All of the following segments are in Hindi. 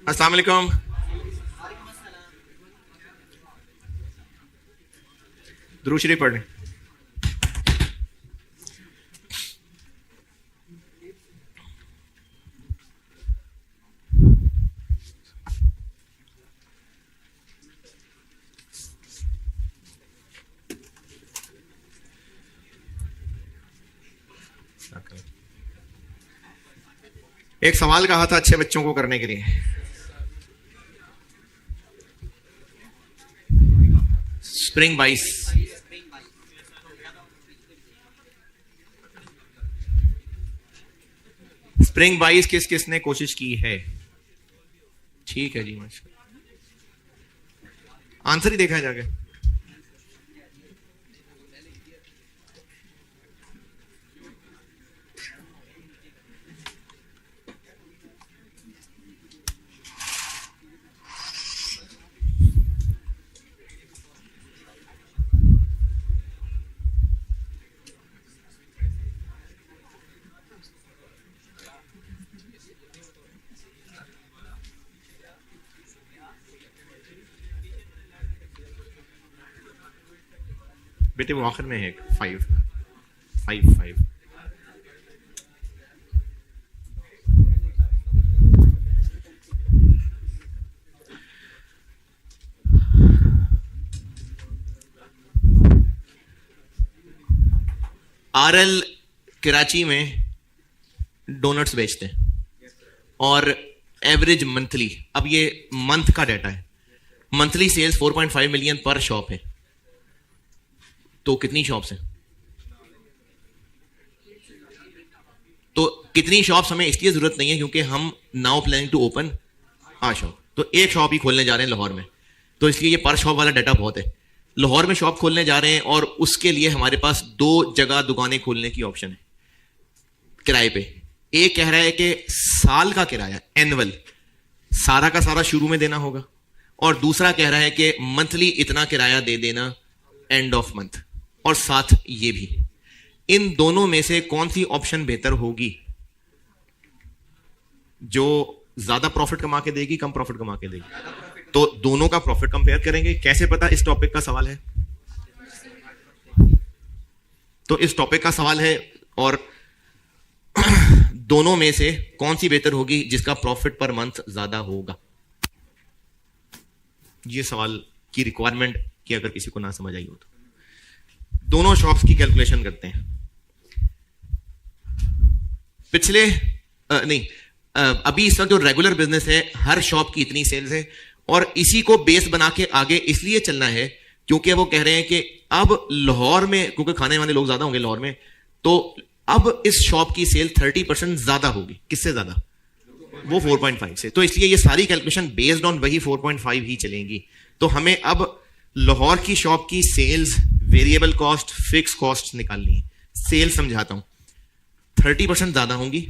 अस्सलाम वालेकुम। दुरूद शरीफ पढ़ लें। एक सवाल कहा था अच्छे बच्चों को करने के लिए। स्प्रिंग 22। स्प्रिंग 22 किस किस ने कोशिश की है? ठीक है जी, माशाल्लाह। आंसर ही देखा है जाके। बेटे वो आखिर में है 5 5 5। आरएल कराची में डोनट्स बेचते हैं और एवरेज मंथली, अब ये मंथ का डाटा है, मंथली सेल्स 4.5 मिलियन पर शॉप है। तो कितनी शॉप्स हैं? तो कितनी शॉप्स हमें इसलिए जरूरत नहीं है क्योंकि हम now planning to open a shop, तो एक शॉप ही खोलने जा रहे हैं लाहौर में, तो इसलिए ये पर शॉप वाला डाटा बहुत है। लाहौर में शॉप खोलने जा रहे हैं और उसके लिए हमारे पास 2 जगह दुकानें खोलने की ऑप्शन है किराए पे। एक कह रहा है कि साल का किराया एनुअल सारा का सारा शुरू में देना होगा, और दूसरा कह रहा है कि मंथली इतना किराया दे देना एंड ऑफ मंथ, और साथ ये भी। इन दोनों में से कौन सी ऑप्शन बेहतर होगी? जो ज्यादा प्रॉफिट कमा के देगी, कम प्रॉफिट कमा के देगी? तो दोनों का प्रॉफिट कंपेयर करेंगे। कैसे पता? इस टॉपिक का सवाल है, तो इस टॉपिक का सवाल है, और दोनों में से कौन सी बेहतर होगी जिसका प्रॉफिट पर मंथ ज्यादा होगा? ये सवाल की रिक्वायरमेंट की अगर किसी को ना समझ आई हो तो दोनों शॉप्स की कैलकुलेशन करते हैं। पिछले अभी इस वक्त जो रेगुलर बिजनेस है, हर शॉप की इतनी सेल्स है, और इसी को बेस बना के आगे इसलिए चलना है क्योंकि वो कह रहे हैं कि अब लाहौर में, क्योंकि खाने वाले लोग ज्यादा होंगे लाहौर में, तो अब इस शॉप की सेल 30% ज्यादा होगी। किससे ज्यादा? वो 4.5 से। तो इसलिए ये सारी कैलकुलेशन बेस्ड ऑन वही 4.5 ही चलेंगी। तो हमें अब लाहौर की शॉप की sales, variable cost, fix cost निकालनी है। सेल्स समझाता हूं, 30% ज्यादा होंगी।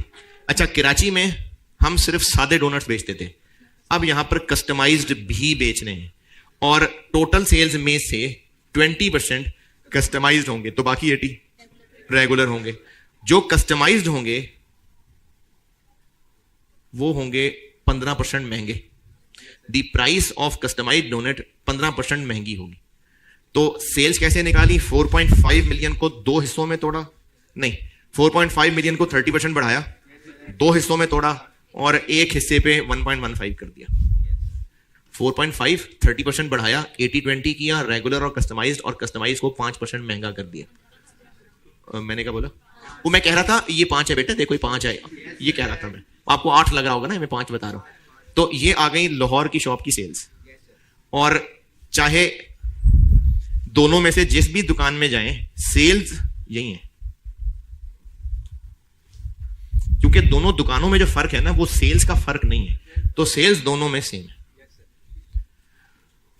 अच्छा, कराची में हम सिर्फ सादे डोनट्स बेचते थे, अब यहां पर कस्टमाइज्ड भी बेचने हैं, और टोटल सेल्स में से 20% कस्टमाइज्ड होंगे, तो बाकी 80 रेगुलर होंगे। जो कस्टमाइज्ड होंगे वो होंगे 15% महंगे। The price of customised donut 15% महंगी होगी। तो सेल्स कैसे निकाली? 4.5 मिलियन को 2 हिस्सों में तोड़ा, नहीं 4.5 मिलियन को 30% बढ़ाया, 2 हिस्सों में तोड़ा, और एक हिस्से पे 1.15 कर दिया। 4.5 30% बढ़ाया, 80-20 किया, रेगुलर और कस्टमाइज्ड, और कस्टमाइज्ड को 5% महंगा कर दिया। मैंने क्या बोला? वो मैं कह रहा था ये 5 है बेटा, देखो ये 5 है, ये कह रहा था मैं, आपको 8 लग रहा होगा ना, मैं 5 बता रहा हूं। तो ये आ गई लाहौर की शॉप की सेल्स, और चाहे दोनों में से जिस भी दुकान में जाएं, सेल्स यही है, क्योंकि दोनों दुकानों में जो फर्क है ना, वो सेल्स का फर्क नहीं है, तो सेल्स दोनों में सेम है।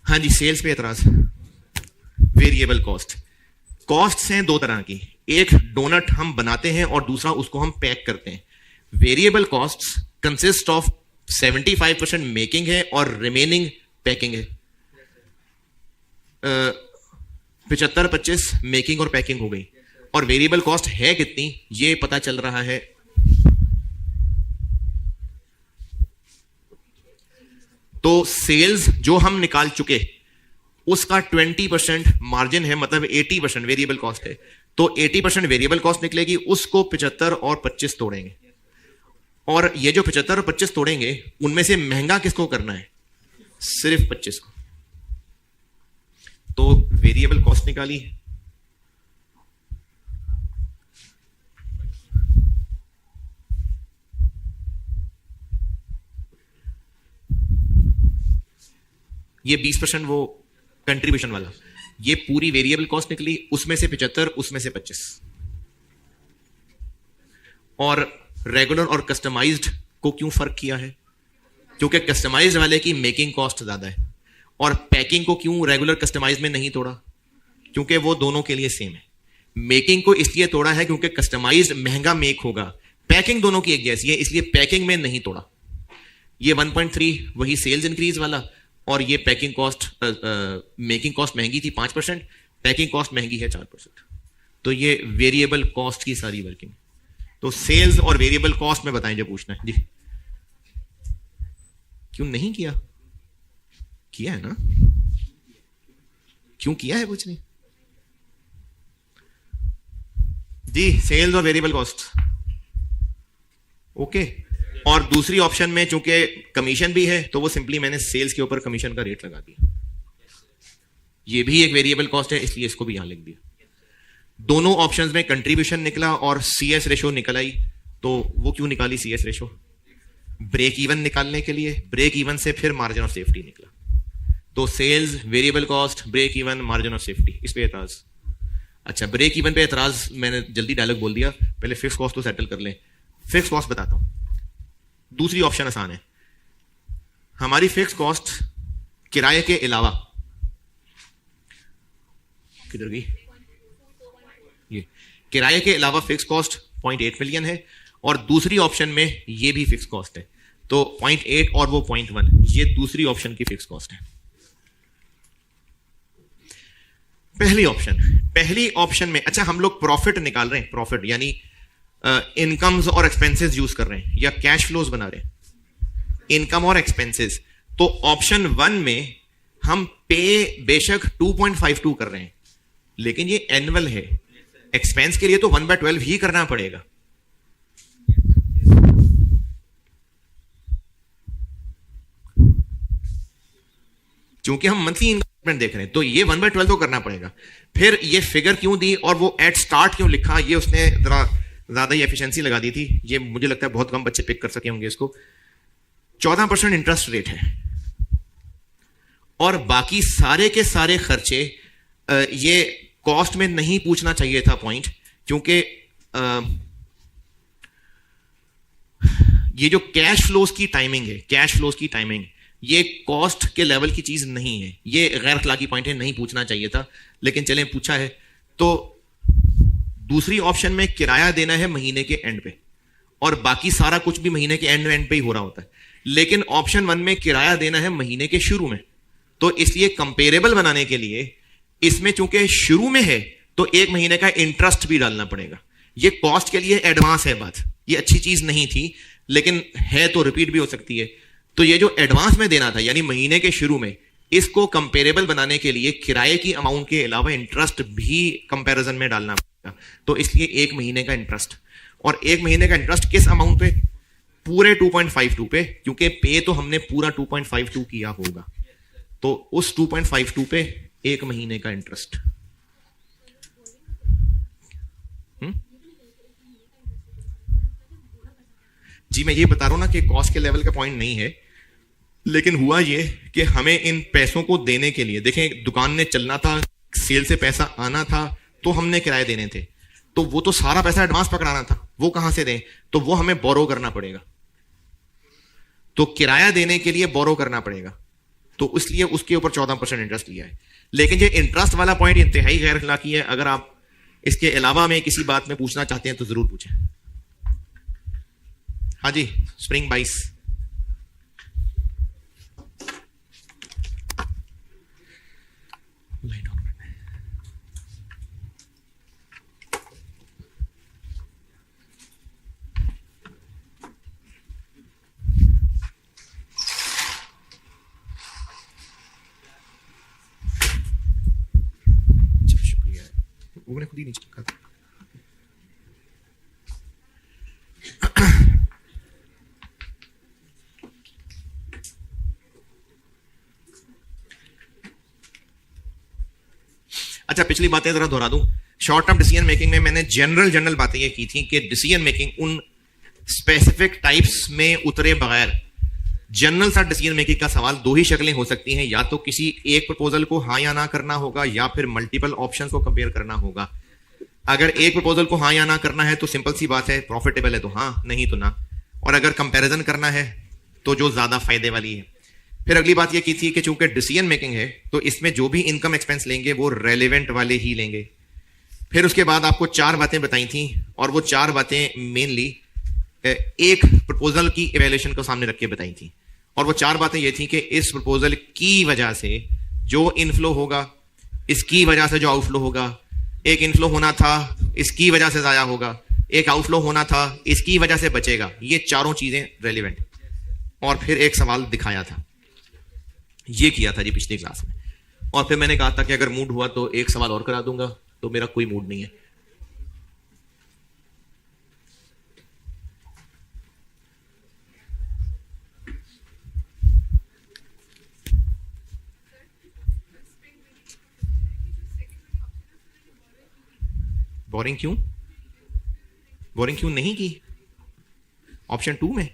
हाँ जी, सेल्स पे एतराज। वेरिएबल कॉस्ट, कॉस्ट हैं 2 तरह की, एक डोनट हम बनाते हैं और दूसरा उसको हम पैक करते हैं। Variable cost consist of 75% making है और रिमेनिंग पैकिंग है। 75-25 मेकिंग और पैकिंग हो गई, और वेरिएबल कॉस्ट है कितनी ये पता चल रहा है तो सेल्स जो हम निकाल चुके उसका 20% मार्जिन है, मतलब 80% वेरिएबल कॉस्ट है। तो 80% वेरिएबल कॉस्ट निकलेगी, उसको 75 और 25 तोड़ेंगे, और ये जो 75 और 25 तोड़ेंगे उनमें से महंगा किसको करना है? सिर्फ 25 को। तो वेरिएबल कॉस्ट निकाली, ये 20% वो कंट्रीब्यूशन वाला, ये पूरी वेरिएबल कॉस्ट निकली, उसमें से 75, उसमें से 25। और रेगुलर और कस्टमाइज्ड को क्यों फर्क किया है? क्योंकि कस्टमाइज्ड वाले की मेकिंग कॉस्ट ज्यादा है। और पैकिंग को क्यों रेगुलर कस्टमाइज्ड में नहीं तोड़ा? क्योंकि वो दोनों के लिए सेम है। मेकिंग को इसलिए तोड़ा है क्योंकि कस्टमाइज्ड महंगा मेक होगा, पैकिंग दोनों की एक जैसी है, इसलिए पैकिंग में नहीं तोड़ा। ये 1.3 वही सेल्स इंक्रीज वाला, और ये पैकिंग कॉस्ट, मेकिंग कॉस्ट महंगी थी 5%, पैकिंग कॉस्ट महंगी है 4%। तो ये वेरिएबल कॉस्ट की सारी वर्किंग। तो सेल्स और वेरिएबल कॉस्ट में बताएं जो पूछना है जी। क्यों नहीं किया? किया है ना? क्यों किया है? कुछ नहीं जी। सेल्स और वेरिएबल कॉस्ट ओके। और दूसरी ऑप्शन में चूंकि कमीशन भी है तो वो सिंपली मैंने सेल्स के ऊपर कमीशन का रेट लगा दिया। ये भी एक वेरिएबल कॉस्ट है, इसलिए इसको भी यहां लिख दिया। दोनों ऑप्शंस में कंट्रीब्यूशन निकला और सीएस रेशो निकल आई। तो वो क्यों निकाली सीएस रेशो? ब्रेक इवन निकालने के लिए। ब्रेक इवन से फिर मार्जिन ऑफ सेफ्टी निकला। तो sales, variable cost, break even, margin of safety, इस पे एतराज। अच्छा, ब्रेक इवन पे एतराज, मैंने जल्दी डायलॉग बोल दिया, पहले फिक्स कॉस्ट तो सेटल कर लें। फिक्स कॉस्ट बताता हूं। दूसरी ऑप्शन आसान है। हमारी फिक्स कॉस्ट किराए के अलावा, किधर गई ये, किराए के अलावा फिक्स कॉस्ट 0.8 मिलियन है, और दूसरी ऑप्शन में ये भी फिक्स कॉस्ट है। तो 0.8 और वो 0.1, ये दूसरी ऑप्शन की फिक्स कॉस्ट है। पहली ऑप्शन में, अच्छा हम लोग प्रॉफिट निकाल रहे हैं, प्रॉफिट यानी इनकम्स और एक्सपेंसेस यूज कर रहे हैं, या कैश फ्लोज बना रहे हैं, इनकम और एक्सपेंसेस। तो ऑप्शन 1 में हम पे बेशक 2.52 कर रहे हैं, लेकिन ये एनुअल है। एक्सपेंस के लिए तो 1/12 ही करना पड़ेगा। क्योंकि हम मंथली इन्वेस्टमेंट देख रहे हैं, तो ये 1/12 तो करना पड़ेगा। फिर ये फिगर क्यों दी और वो एट स्टार्ट क्यों लिखा, ये उसने जरा ज्यादा ही एफिशिएंसी लगा दी थी। ये मुझे लगता है बहुत कम बच्चे पिक कर सके होंगे इसको। 14% इंटरेस्ट रेट है, और बाकी सारे के सारे खर्चे, ये कॉस्ट में नहीं पूछना चाहिए था पॉइंट, क्योंकि ये जो कैश फ्लोज की टाइमिंग है, कैश फ्लोज की टाइमिंग, ये कॉस्ट के लेवल की चीज नहीं है। ये गैर अखलाकी पॉइंट है, नहीं पूछना चाहिए था, लेकिन चलें पूछा है। तो दूसरी ऑप्शन में किराया देना है महीने के एंड पे, और बाकी सारा कुछ भी महीने के एंड पे ही हो रहा होता है। लेकिन ऑप्शन 1 में किराया देना है महीने के शुरू में। तो इसलिए कंपेरेबल बनाने के लिए इसमें चूंकि शुरू में है तो 1 महीने का इंटरेस्ट भी डालना पड़ेगा। ये कॉस्ट के लिए एडवांस है बात, ये अच्छी चीज नहीं थी, लेकिन है तो रिपीट भी हो सकती है। तो ये जो एडवांस में देना था यानी महीने के शुरू में, इसको कंपेरेबल बनाने के लिए किराए की अमाउंट के अलावा इंटरेस्ट भी कंपैरिजन में डालना पड़ेगा। तो इसलिए 1 महीने का इंटरेस्ट, और 1 महीने का इंटरेस्ट किस अमाउंट पे? पूरे 2.52 पे, क्योंकि पे तो हमने पूरा 2.52 किया होगा। तो उस 2.52 पे 1 महीने का इंटरेस्ट। जी मैं ये बता रहा हूं ना कि कॉस्ट के लेवल का पॉइंट नहीं है, लेकिन हुआ ये कि हमें इन पैसों को देने के लिए, देखें दुकान ने चलना था, सेल से पैसा आना था, तो हमने किराए देने थे, तो वो तो सारा पैसा एडवांस पकड़ाना था, वो कहां से दें? तो वो हमें बोरो करना पड़ेगा। तो किराया देने के लिए बोरो करना पड़ेगा, तो इसलिए उसके ऊपर 14% इंटरेस्ट लिया है। लेकिन ये इंटरेस्ट वाला पॉइंट इंतहाई गैर अखलाकी है। अगर आप इसके अलावा में किसी बात में पूछना चाहते हैं तो जरूर पूछें। हाँ जी, स्प्रिंग बाइस। वो मैंने खुद ही नीचे लिखा था। अच्छा, पिछली बातें जरा दोहरा दूं। शॉर्ट टर्म डिसीजन मेकिंग में मैंने जनरल बातें ये की थी कि डिसीजन मेकिंग उन स्पेसिफिक टाइप्स में उतरे बगैर जनरल सा डिसीजन मेकिंग का सवाल दो ही शक्लें हो सकती हैं, या तो किसी एक प्रपोजल को हाँ या ना करना होगा, या फिर मल्टीपल ऑप्शंस को कंपेयर करना होगा। अगर एक प्रपोजल को हाँ या ना करना है तो सिंपल सी बात है, प्रॉफिटेबल है तो हाँ, नहीं तो ना। और अगर कंपैरिजन करना है तो जो ज्यादा फायदे वाली है। फिर अगली बात ये की थी कि चूंकि डिसीजन मेकिंग है तो इसमें जो भी इनकम एक्सपेंस लेंगे वो रेलेवेंट वाले ही लेंगे। फिर उसके बाद आपको 4 बातें बताई थी, और वो 4 बातें मेनली एक प्रपोजल की इवैल्यूएशन को सामने रख के बताई थी। और वो 4 बातें ये थी कि इस प्रपोजल की वजह से जो इनफ्लो होगा, इसकी वजह से जो आउटफ्लो होगा, एक इनफ्लो होना था इसकी वजह से जाया होगा, एक आउटफ्लो होना था इसकी वजह से बचेगा, ये चारों चीजें रेलिवेंट। और फिर एक सवाल दिखाया था, ये किया था जी पिछली क्लास में। और फिर मैंने कहा था कि अगर मूड हुआ तो एक सवाल और करा दूंगा, तो मेरा कोई मूड नहीं है। बोरिंग क्यों? बोरिंग क्यों नहीं की ऑप्शन 2 में?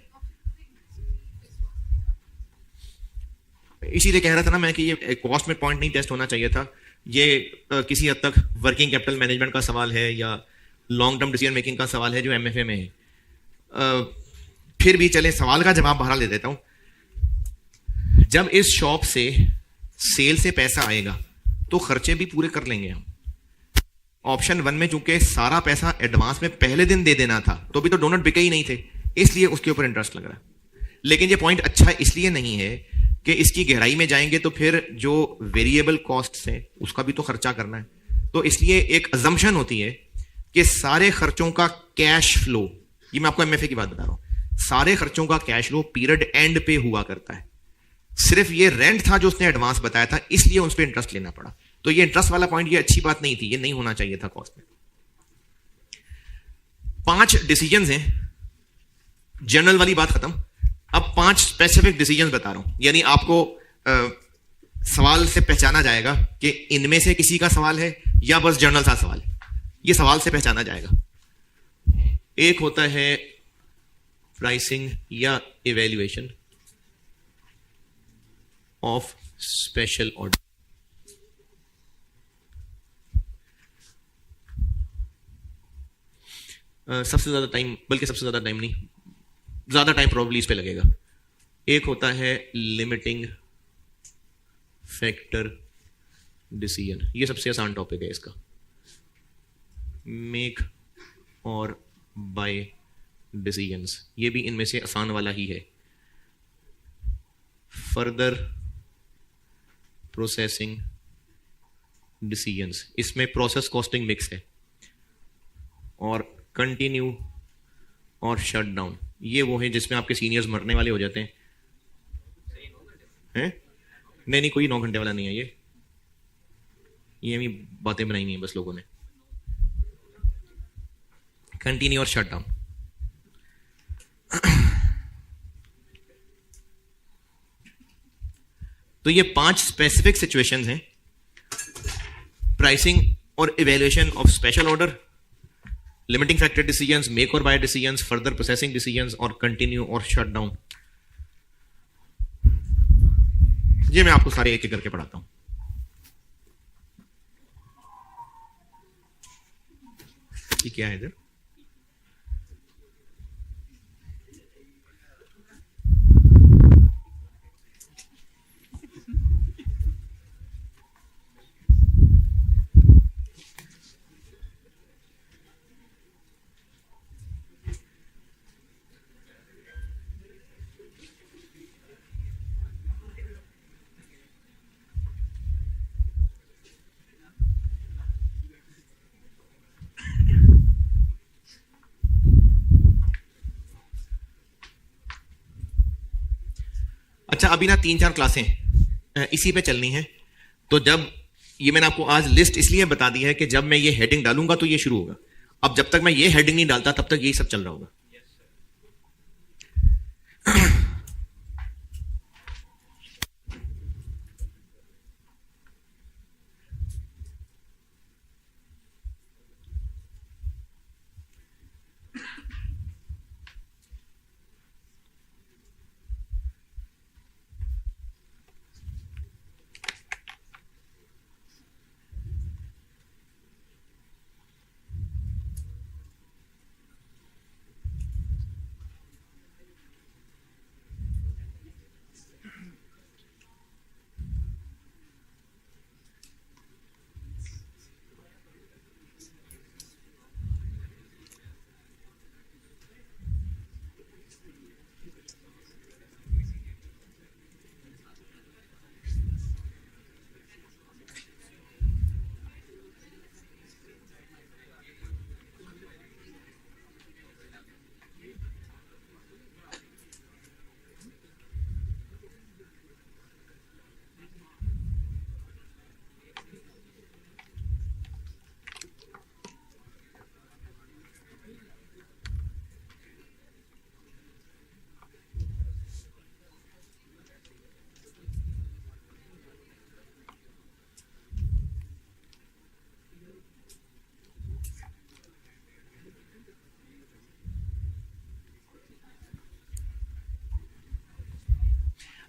इसीलिए कह रहा था ना मैं कि ये कॉस्ट में पॉइंट नहीं टेस्ट होना चाहिए था। ये किसी हद तक वर्किंग कैपिटल मैनेजमेंट का सवाल है या लॉन्ग टर्म डिसीजन मेकिंग का सवाल है जो एमएफए में है। फिर भी चले सवाल का जवाब बहरहाल दे देता हूं। जब इस शॉप से सेल से पैसा आएगा तो खर्चे भी पूरे कर लेंगे हम। ऑप्शन 1 में चूंकि सारा पैसा एडवांस में पहले दिन दे देना था, तो भी तो डोनट बिके ही नहीं थे, इसलिए उसके ऊपर इंटरेस्ट लग रहा है। लेकिन ये पॉइंट अच्छा इसलिए नहीं है कि इसकी गहराई में जाएंगे तो फिर जो वेरिएबल कॉस्ट है उसका भी तो खर्चा करना है। तो इसलिए एक अजम्पशन होती है कि सारे खर्चों का कैश फ्लो, ये मैं आपको एमएफए की बात बता रहा हूं, सारे खर्चों का कैश फ्लो पीरियड एंड पे हुआ करता है। सिर्फ ये रेंट था जो उसने एडवांस बताया था, इसलिए उस पर इंटरेस्ट लेना पड़ा। तो ये इंटरेस्ट वाला पॉइंट ये अच्छी बात नहीं थी, ये नहीं होना चाहिए था कॉस्ट में। 5 डिसीजंस हैं, जनरल वाली बात खत्म। अब 5 स्पेसिफिक डिसीजंस बता रहा हूं, यानी आपको सवाल से पहचाना जाएगा कि इनमें से किसी का सवाल है या बस जनरल सा सवाल है। ये सवाल से पहचाना जाएगा। एक होता है प्राइसिंग या इवैल्यूएशन ऑफ स्पेशल ऑर्डर। सबसे ज्यादा टाइम, बल्कि सबसे ज्यादा टाइम नहीं, ज्यादा टाइम प्रोबेबली इस पे लगेगा। एक होता है लिमिटिंग फैक्टर डिसीजन, ये सबसे आसान टॉपिक है इसका। मेक और बाय डिसीजंस, ये भी इनमें से आसान वाला ही है। फर्दर प्रोसेसिंग डिसीजंस, इसमें प्रोसेस कॉस्टिंग मिक्स है। और कंटिन्यू और शट डाउन, ये वो है जिसमें आपके सीनियर्स मरने वाले हो जाते हैं। हैं? नहीं, कोई 9 घंटे वाला नहीं है ये भी बातें बनाई नहीं है बस लोगों ने। कंटिन्यू और शट डाउन। तो ये 5 स्पेसिफिक सिचुएशंस हैं, प्राइसिंग और evaluation of special order, limiting factor decisions, make और buy decisions, further processing decisions और कंटिन्यू और शट डाउन। ये मैं आपको सारे एक एक करके पढ़ाता हूं। ये क्या है इधर? अच्छा, अभी ना 3-4 क्लासें इसी पे चलनी है। तो जब ये मैंने आपको आज लिस्ट इसलिए बता दी है कि जब मैं ये हेडिंग डालूंगा तो ये शुरू होगा। अब जब तक मैं ये हेडिंग नहीं डालता तब तक यही सब चल रहा होगा।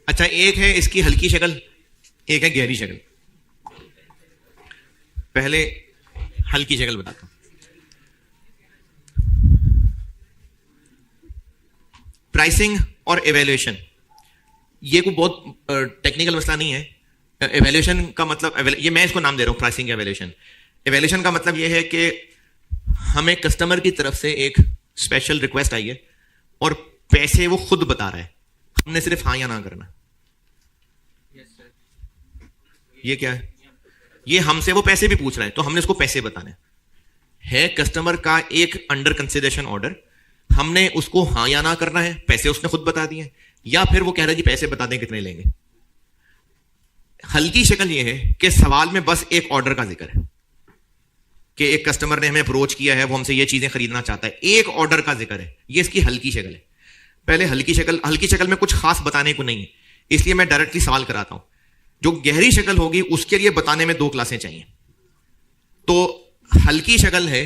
अच्छा, एक है इसकी हल्की शक्ल, एक है गहरी शक्ल। पहले हल्की शक्ल बताता हूं। प्राइसिंग और एवेल्युएशन, ये कोई बहुत टेक्निकल मसला नहीं है। एवेल्युएशन का मतलब, ये मैं इसको नाम दे रहा हूं प्राइसिंग एवेल्युएशन। एवेल्युएशन का मतलब ये है कि हमें कस्टमर की तरफ से एक स्पेशल रिक्वेस्ट आई है और पैसे वो खुद बता रहा है, हमने सिर्फ हाँ या ना करना। ये क्या है? ये हमसे वो पैसे भी पूछ रहा है तो हमने उसको पैसे बताने है। कस्टमर का एक अंडर कंसिडरेशन ऑर्डर, हमने उसको हाँ या ना करना है, पैसे उसने खुद बता दिए, या फिर वो कह रहा है जी पैसे बता दें कितने लेंगे। हल्की शक्ल ये है कि सवाल में बस एक ऑर्डर का जिक्र है कि एक कस्टमर ने हमें अप्रोच किया है, वो हमसे ये चीजें खरीदना चाहता है, एक ऑर्डर का जिक्र है। ये इसकी हल्की शक्ल है। पहले हल्की शक्ल में कुछ खास बताने को नहीं है, इसलिए मैं डायरेक्टली सवाल कराता हूं। जो गहरी शक्ल होगी उसके लिए बताने में 2 क्लासें चाहिए। तो हल्की शक्ल है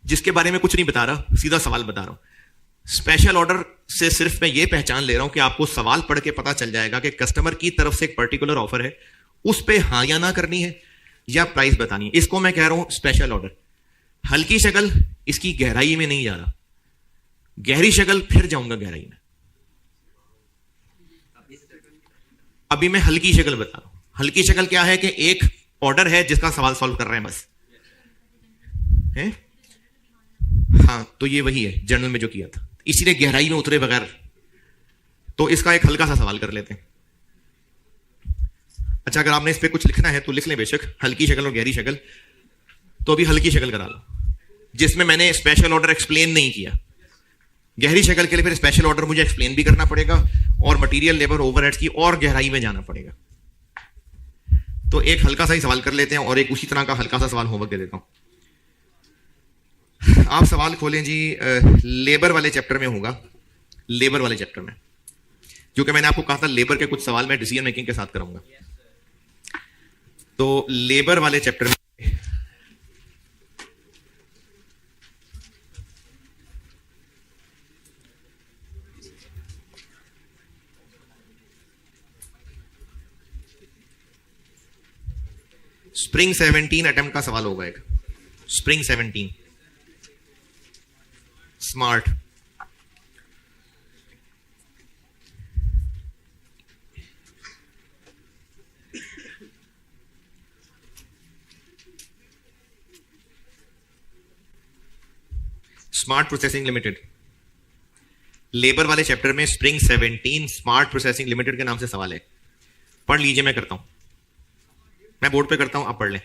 जिसके बारे में कुछ नहीं बता रहा, सीधा सवाल बता रहा हूं। स्पेशल ऑर्डर से सिर्फ मैं ये पहचान ले रहा हूं कि आपको सवाल पढ़ के पता चल जाएगा कि कस्टमर की तरफ से एक पर्टिकुलर ऑफर है, उस पे हाँ या ना करनी है या प्राइस बतानी है। इसको मैं कह रहा हूं स्पेशल ऑर्डर। हल्की शक्ल इसकी गहराई में नहीं जा रहा, गहरी शक्ल फिर जाऊंगा गहराई में। अभी मैं हल्की शक्ल बता रहा हूं। हल्की शक्ल क्या है कि एक ऑर्डर है जिसका सवाल सॉल्व कर रहे हैं बस है? हाँ, तो ये वही है जर्नल में जो किया था, इसीलिए गहराई में उतरे बगैर। तो इसका एक हल्का सा सवाल कर लेते हैं। अच्छा, अगर आपने इस पे कुछ लिखना है तो लिख लें बेशक, हल्की शक्ल और गहरी शक्ल। तो अभी हल्की शक्ल करा लो जिसमें मैंने स्पेशल ऑर्डर एक्सप्लेन नहीं किया। गहरी शक्ल के लिए फिर स्पेशल ऑर्डर मुझे एक्सप्लेन भी करना पड़ेगा और मटेरियल लेबर ओवरहेड्स की और गहराई में जाना पड़ेगा। तो एक हल्का सा ही सवाल कर लेते हैं और एक उसी तरह का हल्का सा सवाल होमवर्क दे देता हूं। आप सवाल खोलें जी, लेबर वाले चैप्टर में होगा। लेबर वाले चैप्टर में, जो कि मैंने आपको कहा था लेबर के कुछ सवाल मैं डिसीजन मेकिंग के साथ कराऊंगा। तो लेबर वाले चैप्टर में स्प्रिंग 17 अटेम्प्ट का सवाल होगा। एक spring 17 smart. Smart processing limited, labour वाले चैप्टर में स्प्रिंग 17 स्मार्ट प्रोसेसिंग लिमिटेड के नाम से सवाल है। पढ़ लीजिए, मैं करता हूं, मैं बोर्ड पे करता हूं, आप पढ़ लें।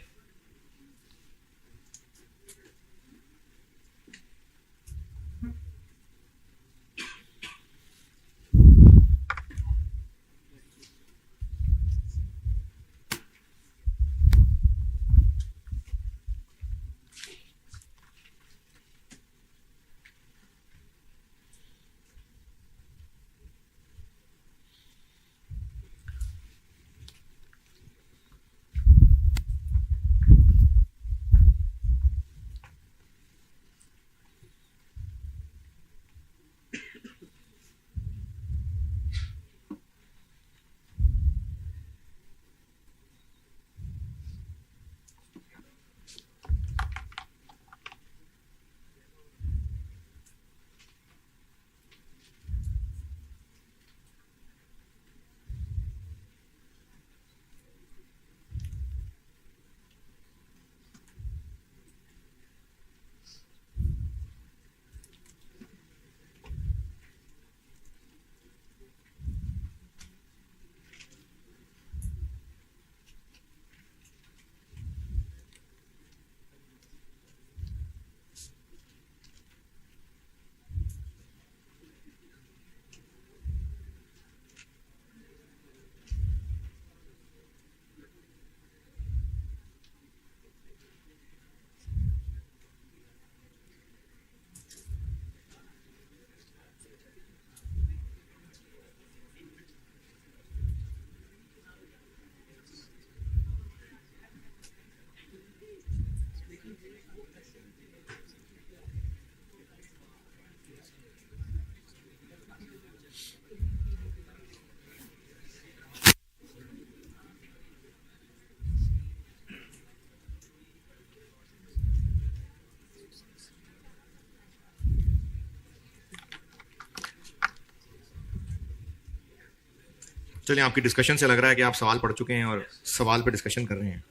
चलिए, आपकी डिस्कशन से लग रहा है कि आप सवाल पढ़ चुके हैं और सवाल पे डिस्कशन कर रहे हैं।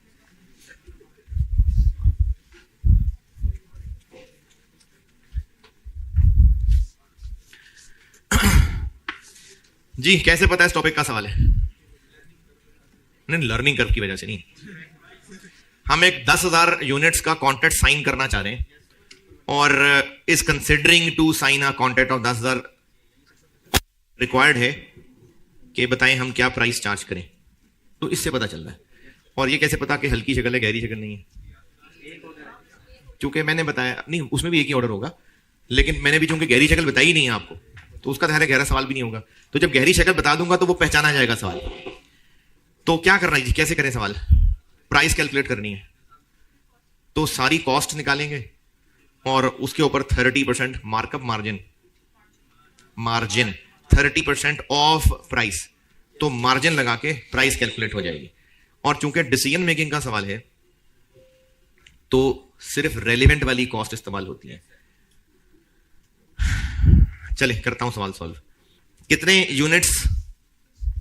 जी, कैसे पता है इस टॉपिक का सवाल है? नहीं, लर्निंग कर्व की वजह से नहीं। हम एक 10,000 यूनिट्स का कॉन्ट्रैक्ट साइन करना चाह रहे हैं और is considering to sign a contract of 10,000 required है कि बताएं हम क्या प्राइस चार्ज करें। तो इससे पता चल रहा है। और ये कैसे पता कि हल्की शक्ल है गहरी शक्ल नहीं है? चूंकि मैंने बताया नहीं, उसमें भी एक ही ऑर्डर होगा, लेकिन मैंने भी चूंकि गहरी शक्ल बताई नहीं है आपको, तो उसका ज़ाहिर है गहरा सवाल भी नहीं होगा। तो जब गहरी शक्ल बता दूंगा तो वो पहचाना जाएगा सवाल। तो क्या करना है जी, कैसे करें सवाल? प्राइस कैलकुलेट करनी है, तो सारी कॉस्ट निकालेंगे और उसके ऊपर 30% मार्कअप मार्जिन 30% ऑफ प्राइस, तो मार्जिन लगा के प्राइस कैलकुलेट हो जाएगी। और चूंकि डिसीजन मेकिंग का सवाल है तो सिर्फ रेलिवेंट वाली कॉस्ट इस्तेमाल होती है। चलिए करता हूं सवाल सॉल्व। कितने यूनिट्स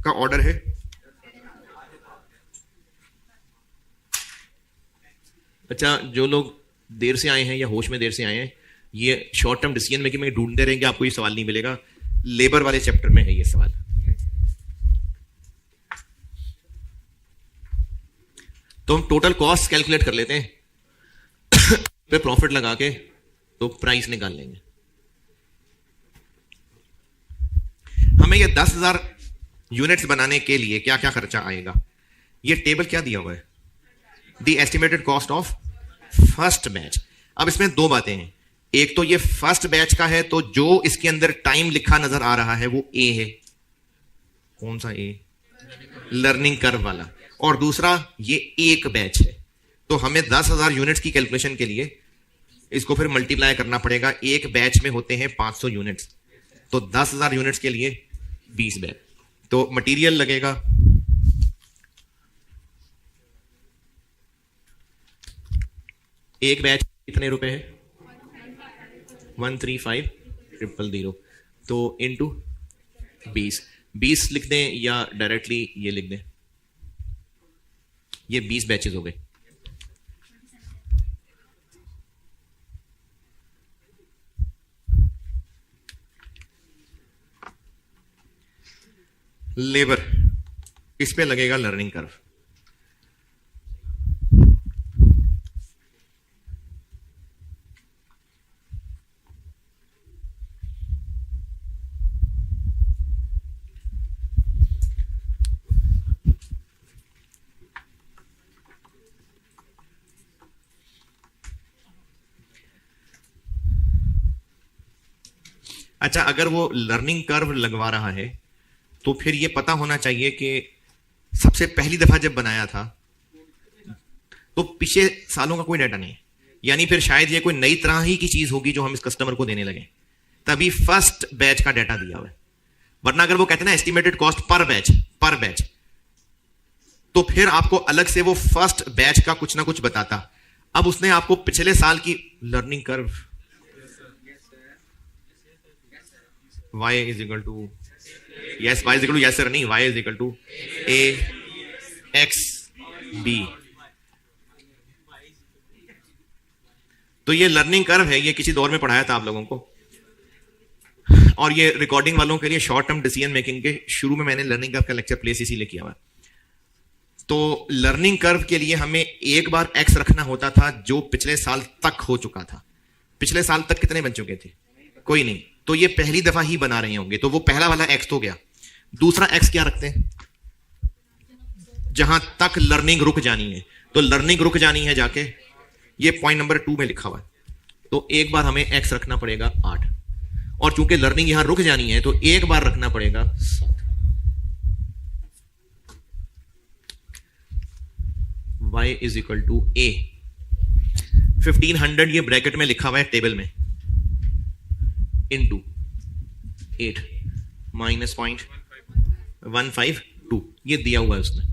का ऑर्डर है? अच्छा, जो लोग देर से आए हैं या होश में देर से आए हैं, ये शॉर्ट टर्म डिसीजन मेकिंग में ढूंढते रहेंगे, आपको ये सवाल नहीं मिलेगा। लेबर वाले चैप्टर में है ये सवाल। तो हम टोटल कॉस्ट कैलकुलेट कर लेते हैं पे प्रॉफिट लगा के तो प्राइस निकाल लेंगे। हमें ये 10,000 यूनिट्स बनाने के लिए क्या क्या खर्चा आएगा, ये टेबल क्या दिया हुआ है? The estimated cost of first batch. अब इसमें दो बातें हैं। एक तो ये फर्स्ट बैच का है, तो जो इसके अंदर टाइम लिखा नजर आ रहा है वो ए है। कौन सा ए? लर्निंग कर्व वाला। और दूसरा ये एक बैच है। तो हमें 10,000 यूनिट्स की कैलकुलेशन के लिए इसको फिर मल्टीप्लाई करना पड़ेगा। एक बैच में होते हैं 500 यूनिट्स, तो 10,000 यूनिट्स के लिए 20 बैच। तो मटेरियल लगेगा एक बैच कितने रुपए है? 135,000, तो इनटू 20 लिख दें या डायरेक्टली ये लिख दें? ये 20 बैचेस हो गए। लेबर, इस पे लगेगा लर्निंग कर्व। अच्छा, अगर वो लर्निंग कर्व लगवा रहा है तो फिर ये पता होना चाहिए कि सबसे पहली दफा जब बनाया था तो पिछले सालों का कोई डाटा नहीं है, यानी फिर शायद ये कोई नई तरह ही की चीज होगी जो हम इस कस्टमर को देने लगे, तभी फर्स्ट बैच का डाटा दिया हुआ है। वरना अगर वो कहते हैं ना एस्टिमेटेड कॉस्ट पर बैच, तो फिर आपको अलग से वो फर्स्ट बैच का कुछ ना कुछ बताता। अब उसने आपको पिछले साल की learning curve y is equal to y is equal to yes sir नहीं, y is equal to a x b। तो ये लर्निंग कर्व है, ये किसी दौर में पढ़ाया था आप लोगों को, और ये रिकॉर्डिंग वालों के लिए शॉर्ट टर्म डिसीजन मेकिंग के शुरू में मैंने लर्निंग कर्व का लेक्चर प्लेस इसीलिए किया हुआ। तो लर्निंग कर्व के लिए हमें एक बार x रखना होता था जो पिछले साल तक हो चुका था। पिछले साल तक कितने बन चुके थे? कोई नहीं, तो ये पहली दफा ही बना रहे होंगे, तो वो पहला वाला x तो गया। दूसरा x क्या रखते हैं? जहां तक लर्निंग रुक जानी है, तो लर्निंग रुक जानी है जाके ये पॉइंट नंबर 2 में लिखा हुआ है, तो एक बार हमें x रखना पड़ेगा 8, और चूंकि लर्निंग यहां रुक जानी है तो एक बार रखना पड़ेगा 7। y is equal to a 1500, ये ब्रैकेट में लिखा हुआ है टेबल में, इनटू 8 माइनस 0.152, ये दिया हुआ है उसने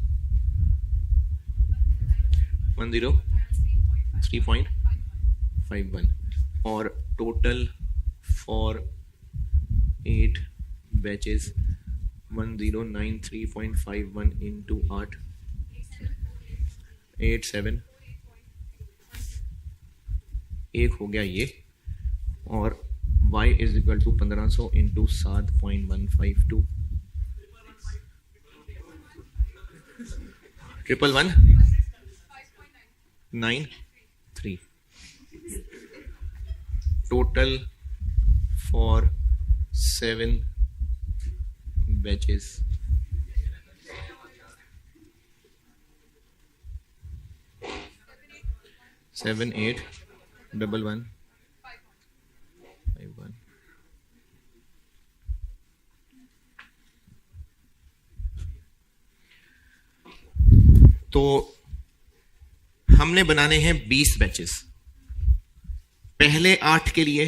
103.51, और टोटल फॉर 8 बैचेस 1093.51 इंटू 8, 87, एक हो गया ये, और y is equal to 1500 into 7.152, 1193 total for 7 batches. Seven eight double one 51. तो हमने बनाने हैं 20 बैचेस, पहले 8 के लिए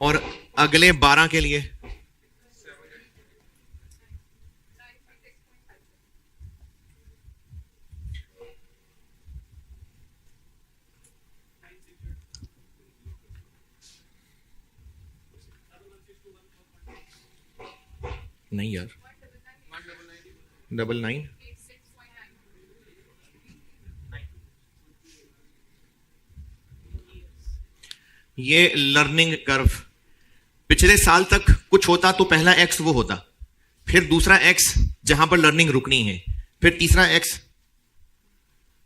और अगले 12 के लिए। नहीं यार, 99 ये लर्निंग कर्व। पिछले साल तक कुछ होता तो पहला एक्स वो होता, फिर दूसरा एक्स जहां पर लर्निंग रुकनी है, फिर तीसरा एक्स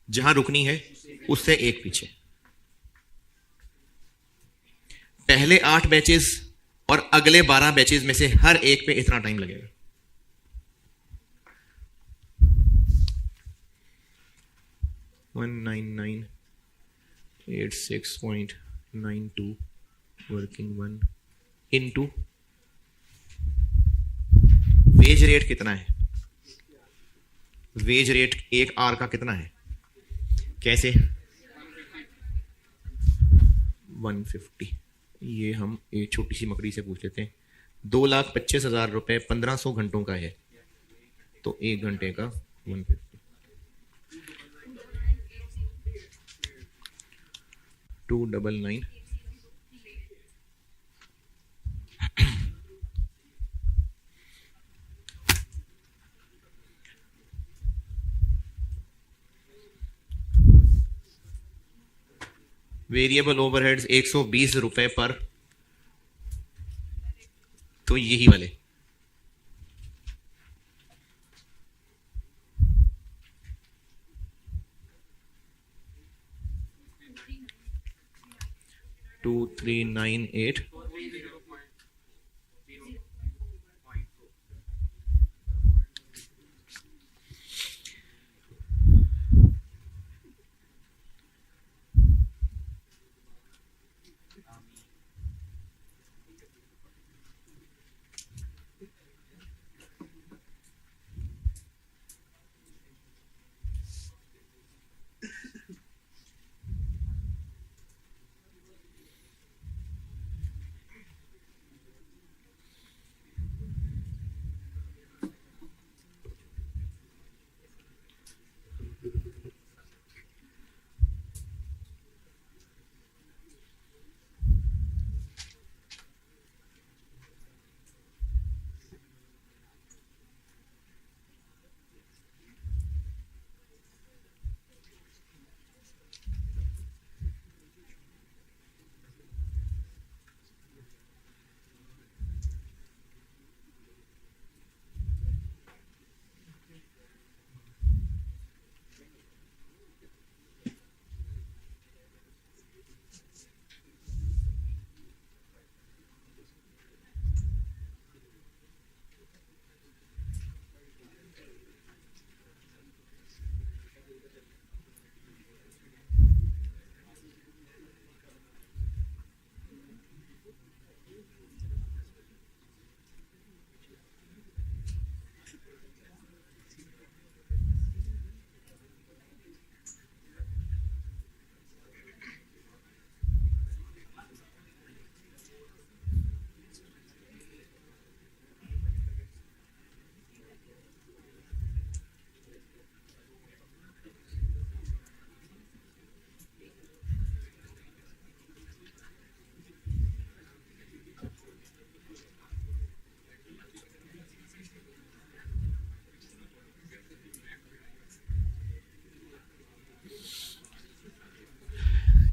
जहां रुकनी है उससे एक पीछे। पहले 8 बैचेस और अगले 12 बैचेस में से हर एक पे इतना टाइम लगेगा। $19986.92 वर्किंग 1 इनटू वेज रेट कितना है? वेज रेट 1 आर का कितना है? कैसे? 150। ये हम एक छोटी सी मकड़ी से पूछ लेते हैं। 2,25,000 रुपए 1500 घंटों का है, तो 1 घंटे का 150। 299 वेरिएबल ओवरहेड्स 120 रुपए पर, तो यही वाले। $2398 $2398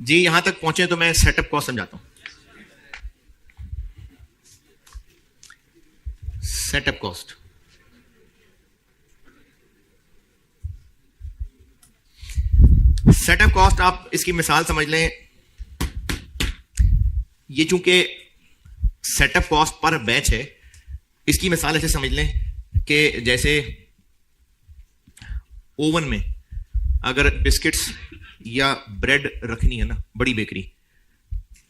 जी यहां तक पहुंचे तो मैं सेटअप कॉस्ट समझाता हूं। सेटअप कॉस्ट, सेटअप कॉस्ट आप इसकी मिसाल समझ लें, ये चूंकि सेटअप कॉस्ट पर बैच है, इसकी मिसाल ऐसे समझ लें कि जैसे ओवन में अगर बिस्किट्स या ब्रेड रखनी है ना, बड़ी बेकरी,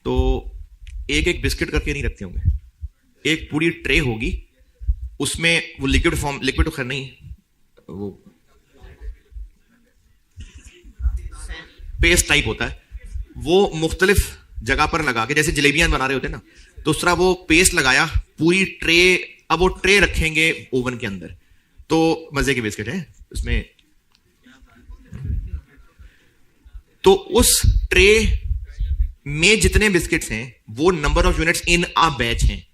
तो एक एक बिस्किट करके नहीं रखते होंगे, एक पूरी ट्रे होगी, उसमें वो लिक्विड फॉर्म, लिक्विड तो खैर नहीं, वो पेस्ट टाइप होता है, वो मुख्तलिफ जगह पर लगा के, जैसे जलेबियां बना रहे होते हैं ना, तो उस तरह वो पेस्ट लगाया पूरी ट्रे, अब वो ट्रे रखेंगे ओवन के अंदर, तो मजे के बिस्किट है उसमें, तो उस ट्रे में जितने बिस्किट्स हैं वो number of units in a batch हैं,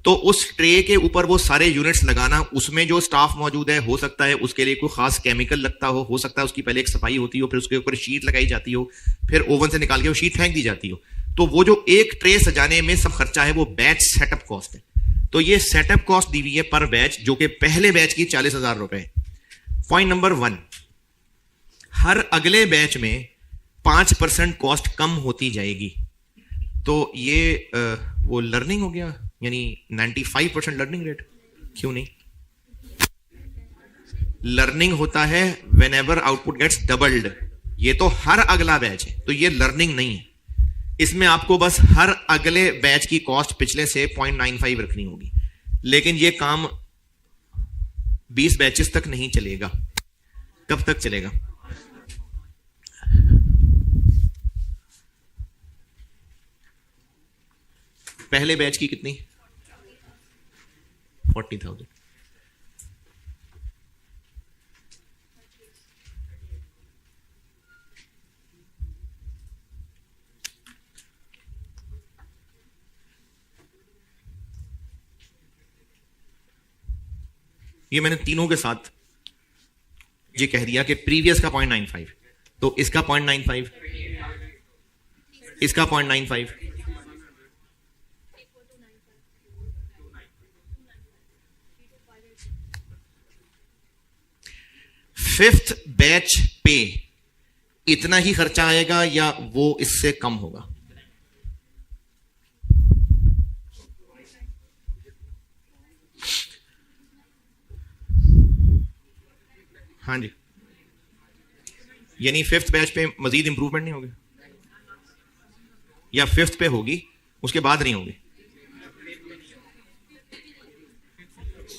तो उस ट्रे के ऊपर वो सारे यूनिट्स लगाना, उसमें जो स्टाफ मौजूद है, हो सकता है उसके लिए कोई खास केमिकल लगता हो सकता है उसकी पहले एक सफाई होती हो, फिर उसके ऊपर शीट लगाई जाती हो, फिर ओवन से निकाल के वो शीट फेंक दी जाती हो, तो वो जो एक ट्रे सजाने में सब खर्चा है वो बैच सेटअप कॉस्ट है। तो ये सेटअप कॉस्ट दी हुई है पर बैच, जो कि पहले बैच की 40,000 रुपए। पॉइंट नंबर 1, हर अगले बैच में 5% कॉस्ट कम होती जाएगी, तो ये वो लर्निंग हो गया, यानी 95% लर्निंग रेट। क्यों नहीं? लर्निंग होता है whenever output gets doubled, ये तो हर अगला बैच है, तो ये लर्निंग नहीं है, इसमें आपको बस हर अगले बैच की कॉस्ट पिछले से 0.95 रखनी होगी, लेकिन ये काम 20 बैचेस तक नहीं चलेगा। कब तक चलेगा? पहले बैच की कितनी? 40,000। ये मैंने तीनों के साथ ये कह दिया कि प्रीवियस का 0.95, तो इसका 0.95, इसका 0.95, फिफ्थ बैच पे इतना ही खर्चा आएगा या वो इससे कम होगा? हाँ जी, यानी फिफ्थ बैच पे मजीद इंप्रूवमेंट नहीं होगी, या फिफ्थ पे होगी उसके बाद नहीं होगी?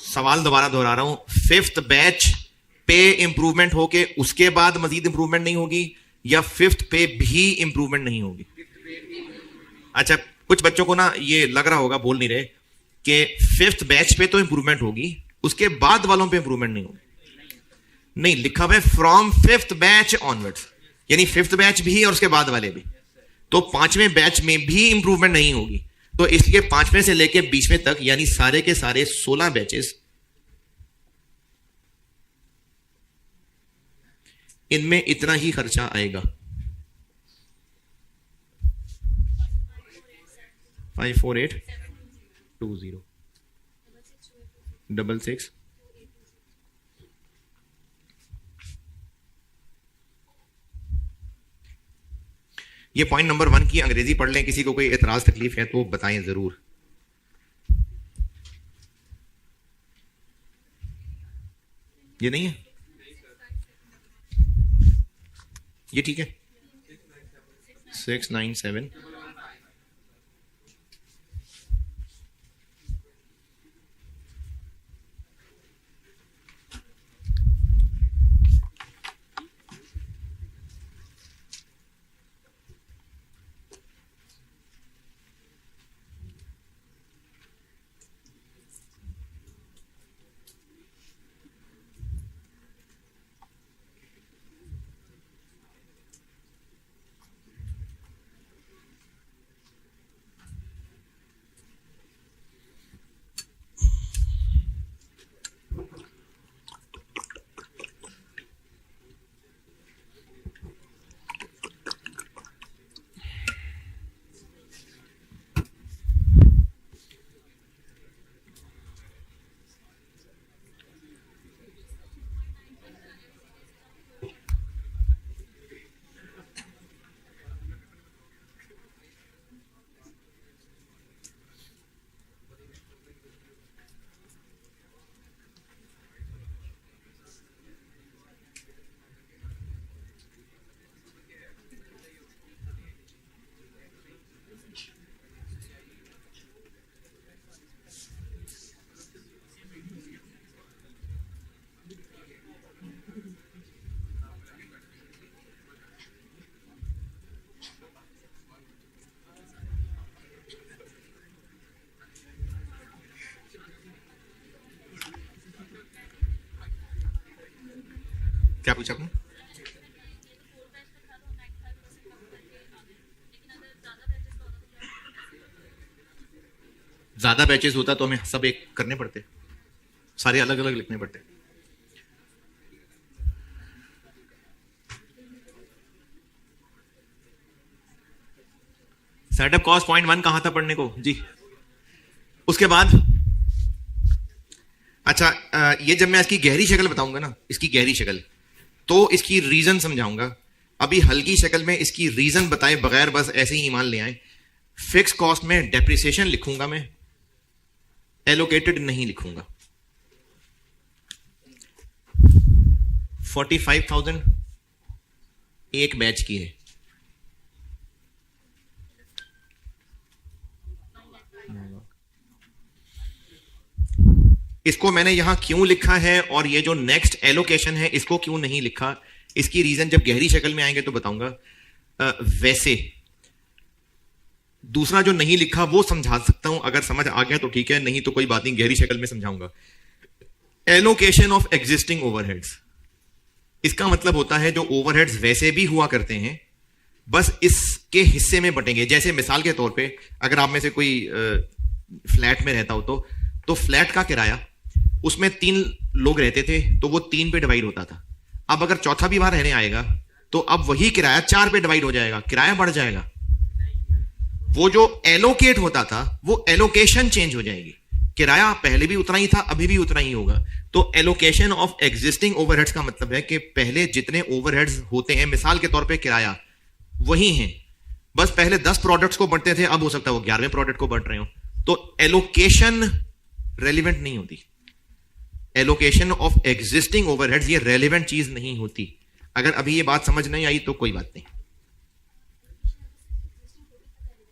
सवाल दोबारा दोहरा रहा हूं, फिफ्थ बैच पे इंप्रूवमेंट होके उसके बाद मजीद इंप्रूवमेंट नहीं होगी, या फिफ्थ पे भी इंप्रूवमेंट नहीं होगी? अच्छा, कुछ बच्चों को ना ये लग रहा होगा, बोल नहीं रहे, कि फिफ्थ बैच पे तो इंप्रूवमेंट होगी, उसके बाद वालों पे इंप्रूवमेंट नहीं होगी। नहीं, लिखा हुआ है फ्रॉम फिफ्थ बैच ऑनवर्ड्स, यानी फिफ्थ बैच भी और उसके बाद वाले भी, तो पांचवें बैच में भी इंप्रूवमेंट नहीं होगी, तो इसलिए पांचवें से लेकर 20वें तक यानी सारे के सारे 16 बैचेस, इनमें इतना ही खर्चा आएगा। 54820 66। ये पॉइंट नंबर 1 की अंग्रेजी पढ़ लें, किसी को कोई एतराज तकलीफ है तो बताएं जरूर। ये नहीं है, ये ठीक है। 697। क्या पूछा आपने? ज्यादा बैचेस होता तो हमें सब एक करने पड़ते, सारे अलग अलग लिखने पड़ते। सेटअप कॉस्ट पॉइंट 1 कहां था पढ़ने को जी? उसके बाद अच्छा, ये जब मैं इसकी गहरी शक्ल बताऊंगा ना, इसकी गहरी शक्ल, तो इसकी रीजन समझाऊंगा। अभी हल्की शक्ल में इसकी रीजन बताए बगैर बस ऐसे ही मान ले आए। फिक्स कॉस्ट में डेप्रिसिएशन लिखूंगा मैं, एलोकेटेड नहीं लिखूंगा। 45,000 एक बैच की है। इसको मैंने यहां क्यों लिखा है और ये जो नेक्स्ट एलोकेशन है इसको क्यों नहीं लिखा, इसकी रीजन जब गहरी शक्ल में आएंगे तो बताऊंगा। वैसे दूसरा जो नहीं लिखा वो समझा सकता हूं, अगर समझ आ गया तो ठीक है, नहीं तो कोई बात नहीं, गहरी शक्ल में समझाऊंगा। एलोकेशन ऑफ एग्जिस्टिंग ओवरहेड्स, इसका मतलब होता है जो ओवरहेड्स वैसे भी हुआ करते हैं बस इसके हिस्से में बटेंगे। जैसे मिसाल के तौर पे अगर आप में से कोई फ्लैट में रहता हो तो फ्लैट का किराया, उसमें 3 लोग रहते थे तो वो 3 पे डिवाइड होता था। अब अगर चौथा भी वहां रहने आएगा तो अब वही किराया 4 पे डिवाइड हो जाएगा, किराया बढ़ जाएगा। वो जो एलोकेट होता था वो एलोकेशन चेंज हो जाएगी। किराया पहले भी उतना ही था, अभी भी उतना ही होगा। तो एलोकेशन ऑफ एग्जिस्टिंग ओवरहेड्स का मतलब है कि पहले जितने ओवरहेड्स होते हैं, मिसाल के तौर पे किराया, वही हैं, बस पहले 10 प्रोडक्ट्स को बढ़ते थे, अब हो सकता है वो 11वें प्रोडक्ट को बढ़ रहे हो। तो एलोकेशन रेलिवेंट नहीं होती। एलोकेशन ऑफ एग्जिस्टिंग ओवरहेड्स ये रेलिवेंट चीज नहीं होती। अगर अभी ये बात समझ नहीं आई तो कोई बात नहीं,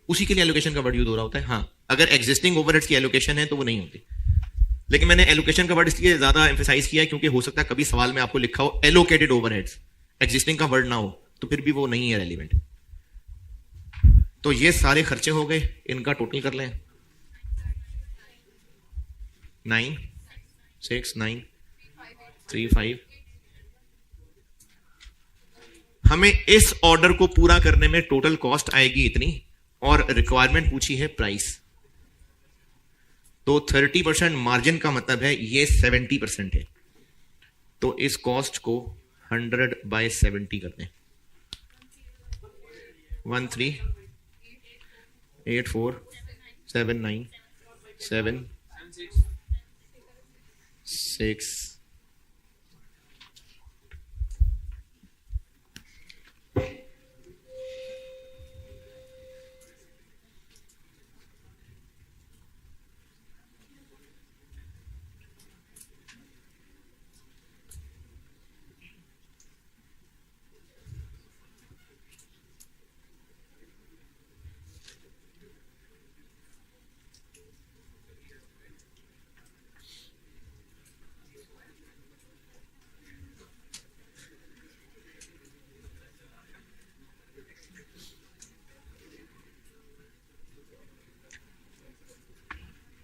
उसी के लिए एलोकेशन का वर्ड यूज हो रहा होता है। हाँ, अगर एग्जिस्टिंग ओवरहेड्स की एलोकेशन है तो वो नहीं होती। लेकिन मैंने एलोकेशन का वर्ड इसलिए ज्यादा एम्फेसाइज किया है क्योंकि हो सकता है कभी सवाल में आपको लिखा हो एलोकेटेड ओवरहेड्स, एग्जिस्टिंग का वर्ड ना हो, तो फिर भी वो नहीं है रेलिवेंट। तो ये सारे खर्चे हो गए, इनका टोटल कर लें। 9 6 9 3 5। हमें इस ऑर्डर को पूरा करने में टोटल कॉस्ट आएगी इतनी, और रिक्वायरमेंट पूछी है प्राइस। तो 30% मार्जिन का मतलब है ये 70% है। तो इस कॉस्ट को 100/70 कर दें। 13847976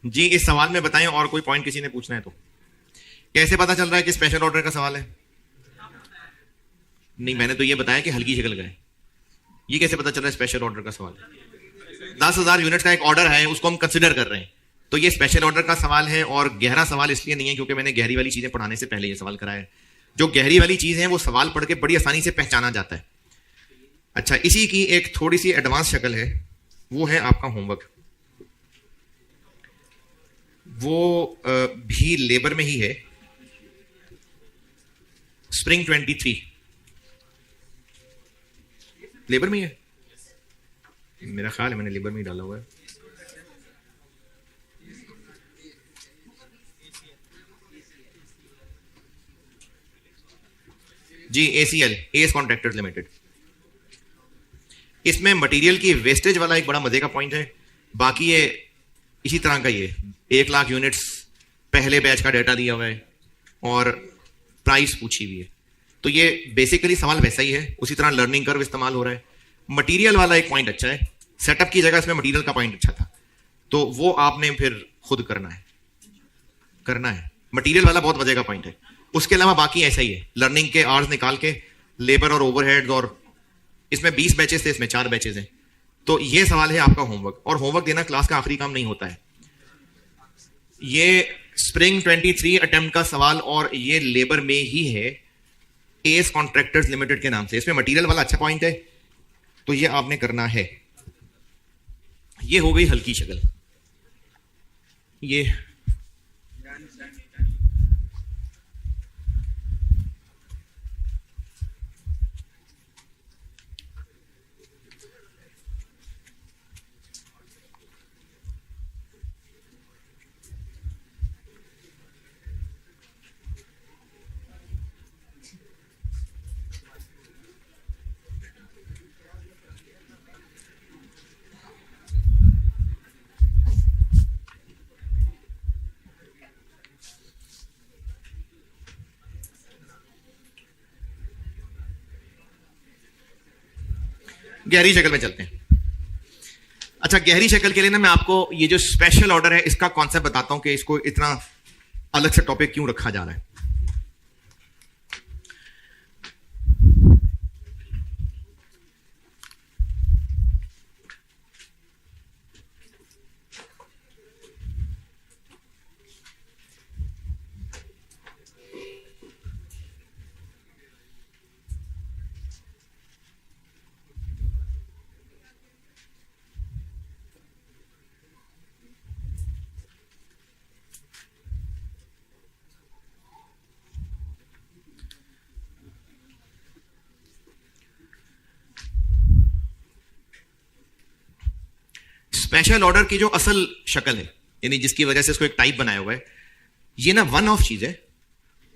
जी। इस सवाल में बताएं और कोई पॉइंट किसी ने पूछना है तो। कैसे पता चल रहा है कि स्पेशल ऑर्डर का सवाल है? नहीं, मैंने तो ये बताया कि हल्की शक्ल का है। ये कैसे पता चल रहा है स्पेशल ऑर्डर का सवाल है? 10,000 यूनिट्स का एक ऑर्डर है, उसको हम कंसिडर कर रहे हैं, तो ये स्पेशल ऑर्डर का सवाल है। और गहरा सवाल इसलिए नहीं है क्योंकि मैंने गहरी वाली चीजें पढ़ाने से पहले ये सवाल कराया है। जो गहरी वाली चीज है वो सवाल पढ़ के बड़ी आसानी से पहचाना जाता है। अच्छा, इसी की एक थोड़ी सी एडवांस शक्ल है, वो है आपका होमवर्क। वो भी लेबर में ही है, स्प्रिंग 23 लेबर में ही है। मेरा ख्याल है मैंने लेबर में ही डाला हुआ है। जी, ACL, एस कॉन्ट्रैक्टर्स लिमिटेड। इसमें मटेरियल की वेस्टेज वाला एक बड़ा मजे का पॉइंट है। बाकी ये इसी तरह का, ये 1 लाख यूनिट्स पहले बैच का डाटा दिया हुआ है और प्राइस पूछी हुई है। तो ये बेसिकली सवाल वैसा ही है, उसी तरह लर्निंग कर्व इस्तेमाल हो रहा है। मटेरियल वाला एक पॉइंट अच्छा है, सेटअप की जगह इसमें मटेरियल का पॉइंट अच्छा था, तो वो आपने फिर खुद करना है। मटेरियल वाला बहुत मजे का पॉइंट है। उसके अलावा बाकी ऐसा ही है, लर्निंग के आवर्स निकाल के लेबर और ओवरहेड्स, और इसमें 20 बैचेस थे, इसमें 4 बैचेस हैं। तो ये सवाल है आपका होमवर्क, और होमवर्क देना क्लास का आखिरी काम नहीं होता है। ये स्प्रिंग 23 अटेम्प्ट का सवाल, और ये लेबर में ही है, एस कॉन्ट्रैक्टर्स लिमिटेड के नाम से। इसमें मटेरियल वाला अच्छा पॉइंट है, तो ये आपने करना है। ये हो गई हल्की शक्ल। ये गहरी शक्ल में चलते हैं। अच्छा, गहरी शक्ल के लिए ना मैं आपको ये जो स्पेशल ऑर्डर है इसका कॉन्सेप्ट बताता हूं कि इसको इतना अलग से टॉपिक क्यों रखा जा रहा है। स्पेशल ऑर्डर की जो असल शक्ल है, यानी जिसकी वजह से इसको एक टाइप बनाया हुआ है, ये ना वन ऑफ चीज है,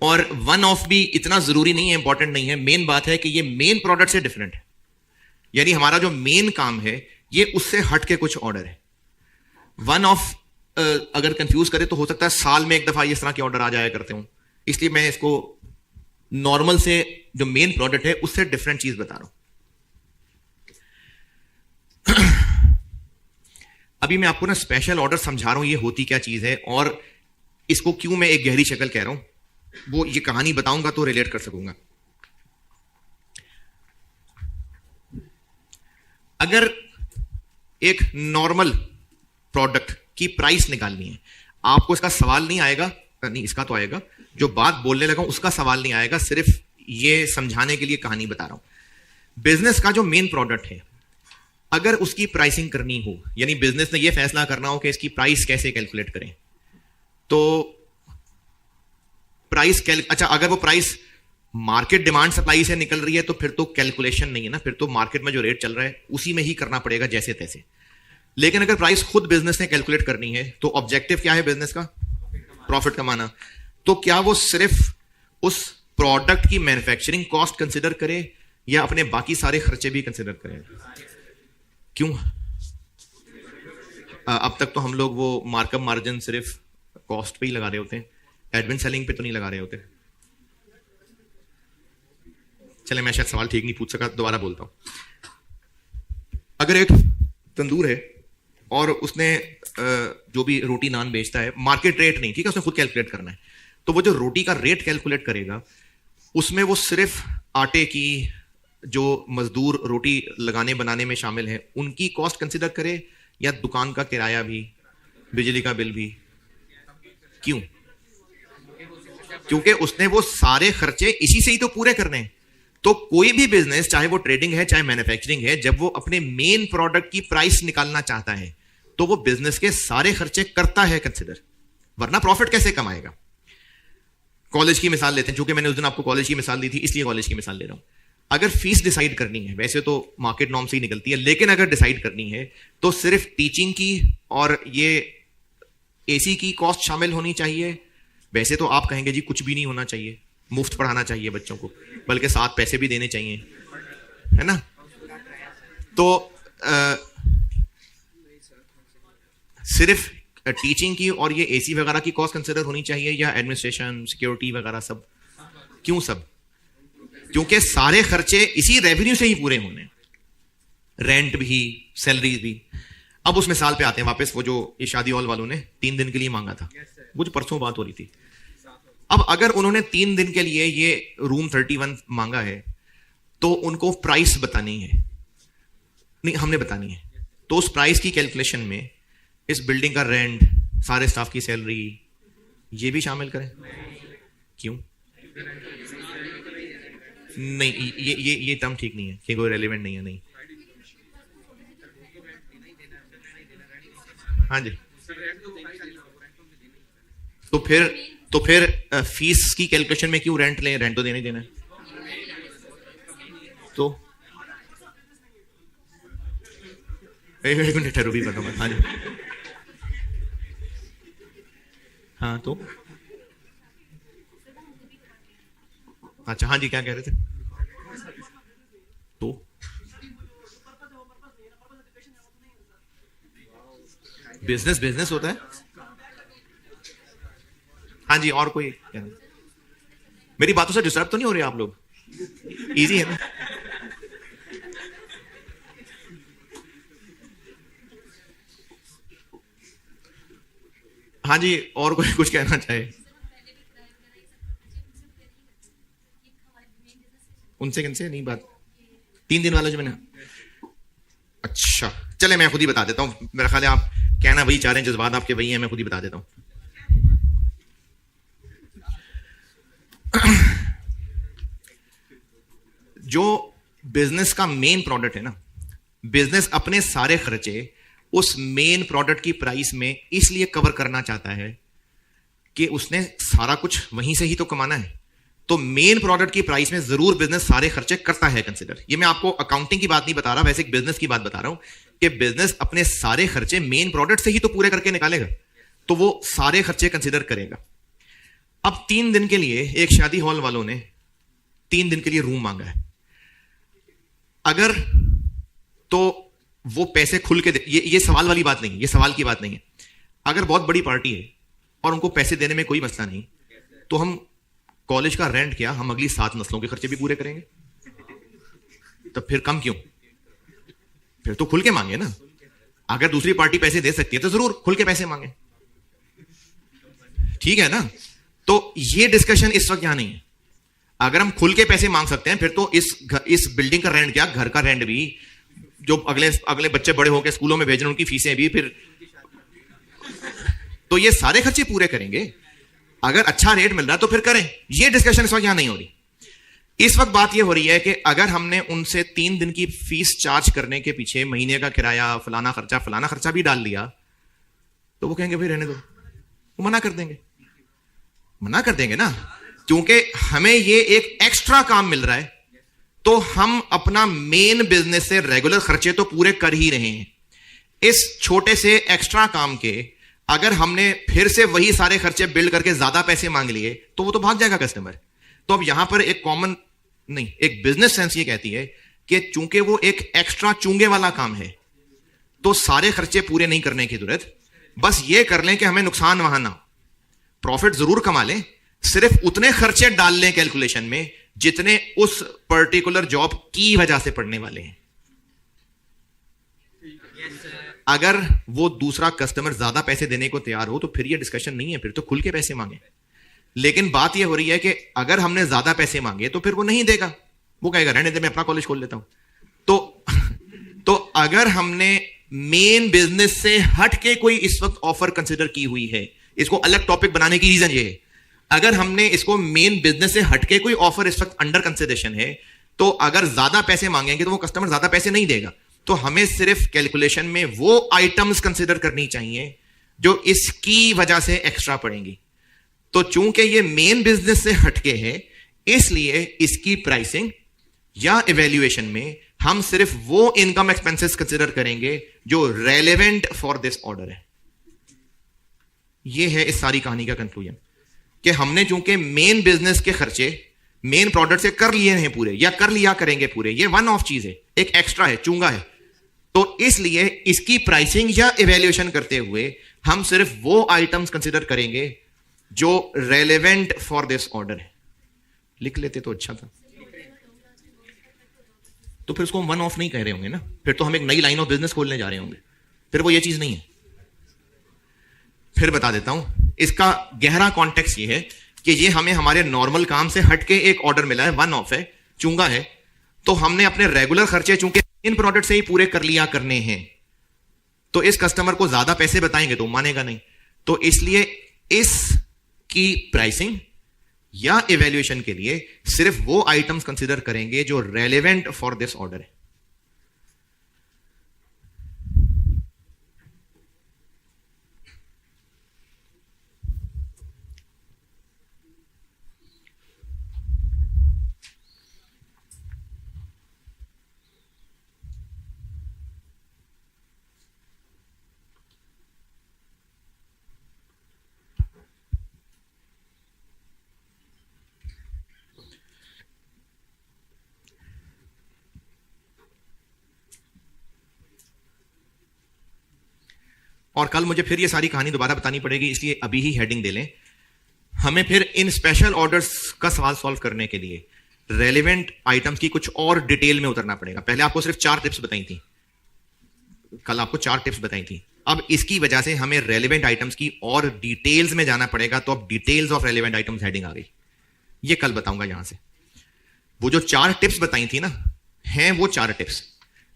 और वन ऑफ भी इतना जरूरी नहीं है, इंपॉर्टेंट नहीं है। मेन बात है कि ये मेन प्रोडक्ट से डिफरेंट है, यानी हमारा जो मेन काम है ये उससे हट के कुछ ऑर्डर है। वन ऑफ अगर कंफ्यूज करे तो हो सकता है साल में एक दफा इस तरह के ऑर्डर आ जाया करते हूं, इसलिए मैं इसको नॉर्मल से जो मेन प्रोडक्ट है उससे डिफरेंट चीज बता रहा हूं। अभी मैं आपको ना स्पेशल ऑर्डर समझा रहा हूं ये होती क्या चीज है, और इसको क्यों मैं एक गहरी शक्ल कह रहा हूं, वो ये कहानी बताऊंगा तो रिलेट कर सकूंगा। अगर एक नॉर्मल प्रोडक्ट की प्राइस निकालनी है, आपको इसका सवाल नहीं आएगा, नहीं इसका तो आएगा, जो बात बोलने लगा उसका सवाल नहीं आएगा, सिर्फ ये समझाने के लिए कहानी बता रहा हूं। बिजनेस का जो मेन प्रोडक्ट है, अगर उसकी प्राइसिंग करनी हो, यानी बिजनेस ने यह फैसला करना हो कि इसकी प्राइस कैसे कैलकुलेट करें, तो प्राइस अच्छा, अगर वो प्राइस मार्केट डिमांड सप्लाई से निकल रही है तो फिर तो कैलकुलेशन नहीं है ना, फिर तो मार्केट में जो रेट चल रहा है उसी में ही करना पड़ेगा जैसे तैसे। लेकिन अगर प्राइस खुद बिजनेस ने कैलकुलेट करनी है तो ऑब्जेक्टिव क्या है बिजनेस का? प्रॉफिट कमाना। तो क्या वो सिर्फ उस प्रोडक्ट की मैन्युफैक्चरिंग कॉस्ट कंसिडर करे या अपने बाकी सारे खर्चे भी कंसिडर करें? क्यों? अब तक तो हम लोग वो मार्कअप मार्जिन सिर्फ कॉस्ट पे ही लगा रहे होते हैं, एडमिन सेलिंग पे तो नहीं लगा रहे होते। चले, मैं शायद सवाल ठीक नहीं पूछ सका, दोबारा बोलता हूं। अगर एक तंदूर है और उसने जो भी रोटी नान बेचता है, मार्केट रेट नहीं, ठीक है, उसने खुद कैलकुलेट करना है, तो वो जो रोटी का रेट कैलकुलेट करेगा उसमें वो सिर्फ आटे की जो मजदूर रोटी लगाने बनाने में शामिल है उनकी कॉस्ट कंसिडर करे या दुकान का किराया भी, बिजली का बिल भी? क्यों? क्योंकि उसने वो सारे खर्चे इसी से ही तो पूरे करने हैं। तो कोई भी बिजनेस, चाहे वो ट्रेडिंग है चाहे मैन्युफैक्चरिंग है, जब वो अपने मेन प्रोडक्ट की प्राइस निकालना चाहता है तो वो बिजनेस के सारे खर्चे करता है कंसिडर, वरना प्रॉफिट कैसे कमाएगा? कॉलेज की मिसाल लेते हैं, क्योंकि मैंने उस दिन आपको कॉलेज की मिसाल दी थी इसलिए कॉलेज की मिसाल ले रहा हूं। अगर फीस डिसाइड करनी है, वैसे तो मार्केट नॉर्म से ही निकलती है, लेकिन अगर डिसाइड करनी है तो सिर्फ टीचिंग की और ये एसी की कॉस्ट शामिल होनी चाहिए? वैसे तो आप कहेंगे जी कुछ भी नहीं होना चाहिए, मुफ्त पढ़ाना चाहिए बच्चों को, बल्कि साथ पैसे भी देने चाहिए, है ना? तो सिर्फ टीचिंग की और ये एसी वगैरह की कॉस्ट कंसिडर होनी चाहिए या एडमिनिस्ट्रेशन, सिक्योरिटी वगैरह सब? क्यों सब? क्योंकि सारे खर्चे इसी रेवेन्यू से ही पूरे होने, रेंट भी, सैलरीज भी। अब उस मिसाल पे आते हैं वापस, वो जो ये शादी हॉल वालों ने 3 दिन के लिए मांगा था, वो जो परसों बात हो रही थी। अब अगर उन्होंने 3 दिन के लिए ये रूम 31 मांगा है तो उनको प्राइस बतानी है, नहीं हमने बतानी है, तो उस प्राइस की कैलकुलेशन में इस बिल्डिंग का रेंट, सारे स्टाफ की सैलरी, ये भी शामिल करें। क्यों नहीं? ये टर्म ठीक नहीं है कि कोई रेलेवेंट नहीं है। नहीं, हाँ जी, तो फिर फीस की कैलकुलेशन में क्यों रेंट लें? रेंट तो देना ही देना है। तो एक मिनट ठहरो भी बताऊंगा। हाँ जी, हाँ तो अच्छा, हाँ जी, क्या कह रहे थे? तो बिजनेस बिजनेस होता है। हाँ जी, और कोई कहना? मेरी बातों से डिस्टर्ब तो नहीं हो रहे आप लोग? इजी है ना? हाँ जी, और कोई कुछ कहना चाहे? उनसे किनसे नहीं बात? 3 दिन वाला जो मैंने, अच्छा चले मैं खुद ही बता देता हूं। मेरा ख्याल है आप कहना वही चाह रहे हैं, जज्बात आपके वही हैं, मैं खुद ही बता देता हूं। जो बिजनेस का मेन प्रोडक्ट है ना, बिजनेस अपने सारे खर्चे उस मेन प्रोडक्ट की प्राइस में इसलिए कवर करना चाहता है कि उसने सारा कुछ वहीं से ही तो कमाना है। तो मेन प्रोडक्ट की प्राइस में जरूर बिजनेस सारे खर्चे करता है कंसिडर। ये मैं आपको अकाउंटिंग की बात नहीं बता रहा, वैसे एक बिजनेस की बात बता रहा हूं कि बिजनेस अपने सारे खर्चे मेन प्रोडक्ट से ही तो पूरे करके निकालेगा, तो वो सारे खर्चे कंसिडर करेगा। अब 3 दिन के लिए एक शादी हॉल वालों ने 3 दिन के लिए रूम मांगा है, अगर तो वो पैसे खुल के दे, ये सवाल वाली बात नहीं, ये सवाल की बात नहीं है। अगर बहुत बड़ी पार्टी है और उनको पैसे देने में कोई मसला नहीं, तो हम कॉलेज का रेंट क्या, हम अगली 7 नस्लों के खर्चे भी पूरे करेंगे। तो फिर कम क्यों? फिर तो खुल के मांगे ना। अगर दूसरी पार्टी पैसे दे सकती है तो जरूर खुल के पैसे मांगे, ठीक है ना? तो ये डिस्कशन इस वक्त यहां नहीं है। अगर हम खुल के पैसे मांग सकते हैं फिर तो इस बिल्डिंग का रेंट क्या, घर का रेंट भी, जो अगले बच्चे बड़े होकर स्कूलों में भेज रहे हैं उनकी फीसें भी, फिर तो ये सारे खर्चे पूरे करेंगे। अगर अच्छा रेट मिल रहा है तो फिर करें। ये डिस्कशन इस वक्त यहां नहीं हो रही। इस वक्त बात ये हो रही है कि अगर हमने उनसे 3 दिन की फीस चार्ज करने के पीछे महीने का किराया, फलाना खर्चा भी डाल दिया, तो वो कहेंगे भाई रहने दो, वो मना कर देंगे ना, क्योंकि हमें ये एक एक्स्ट्रा काम मिल रहा है, तो हम अपना मेन बिजनेस से रेगुलर खर्चे तो पूरे कर ही रहे हैं। इस छोटे से एक्स्ट्रा काम के अगर हमने फिर से वही सारे खर्चे बिल्ड करके ज्यादा पैसे मांग लिए तो वो तो भाग जाएगा कस्टमर। तो अब यहां पर एक कॉमन नहीं, एक बिजनेस सेंस ये कहती है कि चूंकि वो एक एक्स्ट्रा चूंगे वाला काम है तो सारे खर्चे पूरे नहीं करने की जरूरत, बस ये कर लें कि हमें नुकसान वहां ना, प्रॉफिट जरूर कमा लें, सिर्फ उतने खर्चे डाल लें कैलकुलेशन में जितने उस पर्टिकुलर जॉब की वजह से पड़ने वाले हैं। अगर वो दूसरा कस्टमर ज्यादा पैसे देने को तैयार हो तो फिर ये डिस्कशन नहीं है, फिर तो खुल के पैसे मांगे। लेकिन बात ये हो रही है कि अगर हमने ज्यादा पैसे मांगे तो फिर वो नहीं देगा, वो कहेगा रहने दे मैं अपना कॉलेज खोल लेता हूं। तो अगर हमने मेन बिजनेस से हट के कोई इस वक्त ऑफर कंसिडर की हुई है, इसको अलग टॉपिक बनाने की रीजन ये है, अगर हमने इसको मेन बिजनेस से हटके कोई ऑफर इस वक्त अंडर कंसिडरेशन है, तो अगर ज्यादा पैसे मांगेंगे तो वो कस्टमर ज्यादा पैसे नहीं देगा। तो हमें सिर्फ कैलकुलेशन में वो आइटम्स कंसिडर करनी चाहिए जो इसकी वजह से एक्स्ट्रा पड़ेंगी। तो चूंकि ये मेन बिजनेस से हटके है, इसलिए इसकी प्राइसिंग या इवैल्यूएशन में हम सिर्फ वो इनकम एक्सपेंसेस कंसिडर करेंगे जो रेलेवेंट फॉर दिस ऑर्डर है। ये है इस सारी कहानी का कंक्लूजन कि हमने चूंकि मेन बिजनेस के खर्चे मेन प्रोडक्ट से कर लिए हैं पूरे, या कर लिया करेंगे पूरे, ये वन ऑफ चीज है, एक एक्स्ट्रा है, चूंगा है, तो इसलिए इसकी प्राइसिंग या इवैल्यूएशन करते हुए हम सिर्फ वो आइटम्स कंसिडर करेंगे जो रेलेवेंट फॉर दिस ऑर्डर है। लिख लेते तो अच्छा था। तो फिर उसको हम वन ऑफ नहीं कह रहे होंगे ना, फिर तो हम एक नई लाइन ऑफ बिजनेस खोलने जा रहे होंगे, फिर वो ये चीज नहीं है। फिर बता देता हूं, इसका गहरा कॉन्टेक्स्ट ये है, कि ये हमें हमारे नॉर्मल काम से हटके एक ऑर्डर मिला है, वन ऑफ है, चूंगा है, तो हमने अपने रेगुलर खर्चे चूंकि इन प्रोडक्ट से ही पूरे कर लिया करने हैं, तो इस कस्टमर को ज्यादा पैसे बताएंगे तो मानेगा नहीं। तो इसलिए इसकी प्राइसिंग या इवैल्यूएशन के लिए सिर्फ वो आइटम्स कंसीडर करेंगे जो रेलेवेंट फॉर दिस ऑर्डर है। और कल मुझे फिर ये सारी कहानी दोबारा बतानी पड़ेगी, इसलिए अभी ही हेडिंग दे लें। हमें फिर इन स्पेशल ऑर्डर्स का सवाल सॉल्व करने के लिए रेलेवेंट आइटम्स की कुछ और डिटेल में उतरना पड़ेगा। पहले आपको सिर्फ 4 टिप्स बताई थी, कल आपको 4 टिप्स बताई थी। अब इसकी वजह से हमें रेलेवेंट आइटम्स की और डिटेल्स में जाना पड़ेगा। तो अब details of relevant items heading आ गई, ये कल बताऊंगा यहां से। वो जो 4 टिप्स बताई थी ना, हैं वो 4 टिप्स,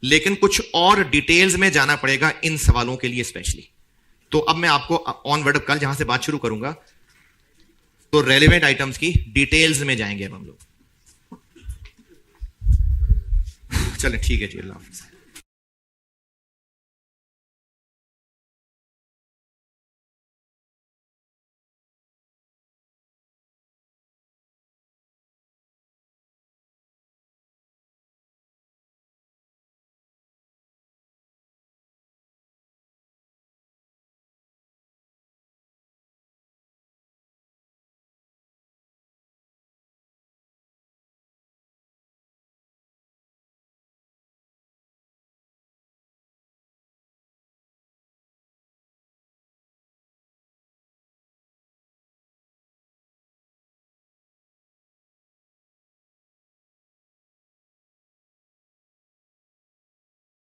लेकिन कुछ और डिटेल्स में जाना पड़ेगा इन सवालों के लिए स्पेशली। तो अब मैं आपको ऑनवर्ड कल जहां से बात शुरू करूंगा, तो रेलेवेंट आइटम्स की डिटेल्स में जाएंगे अब हम लोग। चलें ठीक है जी, अल्लाह हाफिज़।